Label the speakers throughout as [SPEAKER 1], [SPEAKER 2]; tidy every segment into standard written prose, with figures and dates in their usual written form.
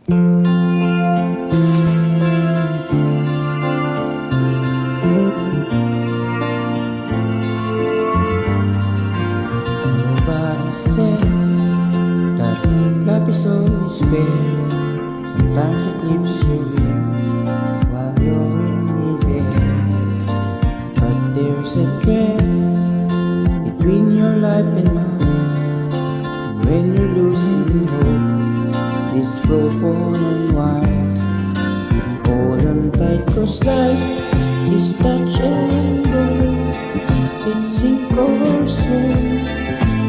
[SPEAKER 1] Nobody said that love is always fair. Sometimes it leaves you wings while you're in midair. But there's a thread between your life and mine. And when you're losing hope, this rope won't unwind. Hold on tight, 'cause life is touch and go. It's sink or swim,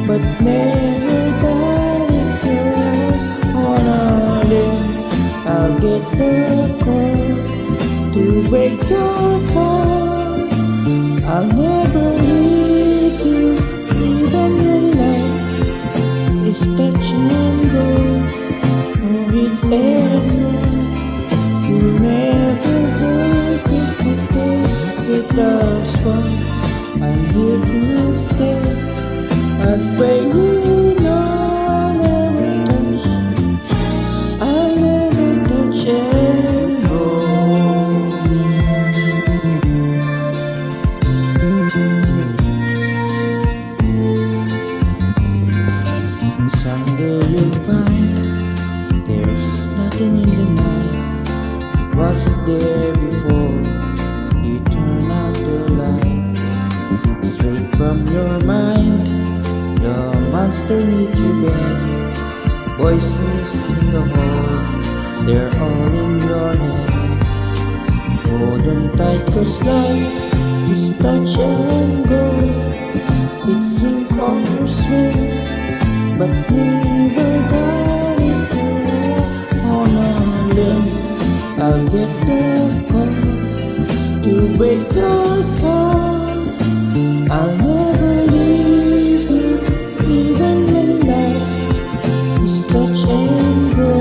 [SPEAKER 1] but never got it through. On a limb, I'll get the call to break your fall. I'll never leave you, even when life is touch and go. Move it and run. You'll never break it, but take it as one. I'm here to stay. I pray you know I'll never touch and go. Someday you'll find there's nothing in the night. Wasn't there before you turn out the light. Straight from your mind, the monster need you bed. Voices in the hall, they're all in your head. Hold on tight, 'cause life is touch and go. It's sink or swim, but never got it through. On a limb, I'll get the call to break your fall. I'll never leave you, even when life is touch and go.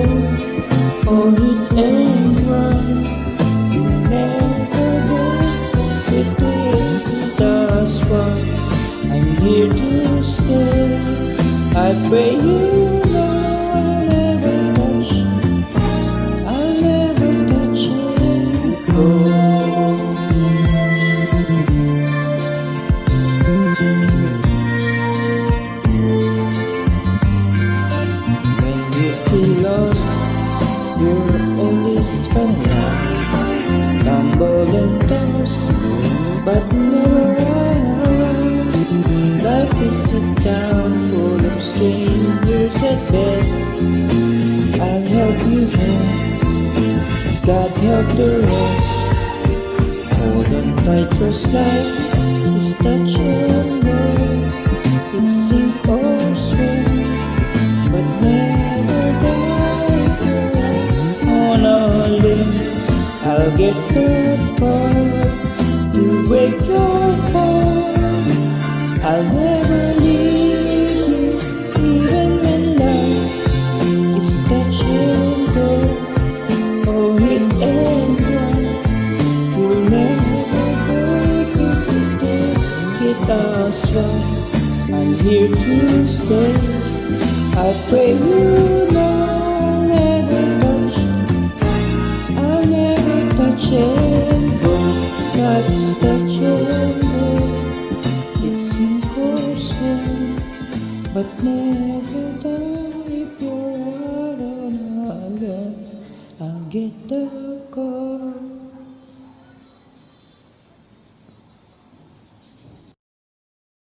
[SPEAKER 1] Or hit and run. You never get it, that's why I'm here to stay. I pray you know I'll never touch and go. When you feel lost, you're always running, tumble and toss, but never run around. Life is a town full of strangers at best. I'll help you home, God help the rest. Hold on tight, 'cause life is touch and go. It's sink or swim, but never die through. On a limb, I'll get the call to break your fall. I'll never leave you, even when life is touch and go. Oh, hit and run. You'll never break it, take it as one. I'm here to stay. I pray you know I'll never touch and go. Life's touch and go. It's sink or swim, but never die. If you're out on a limb, I'll get the call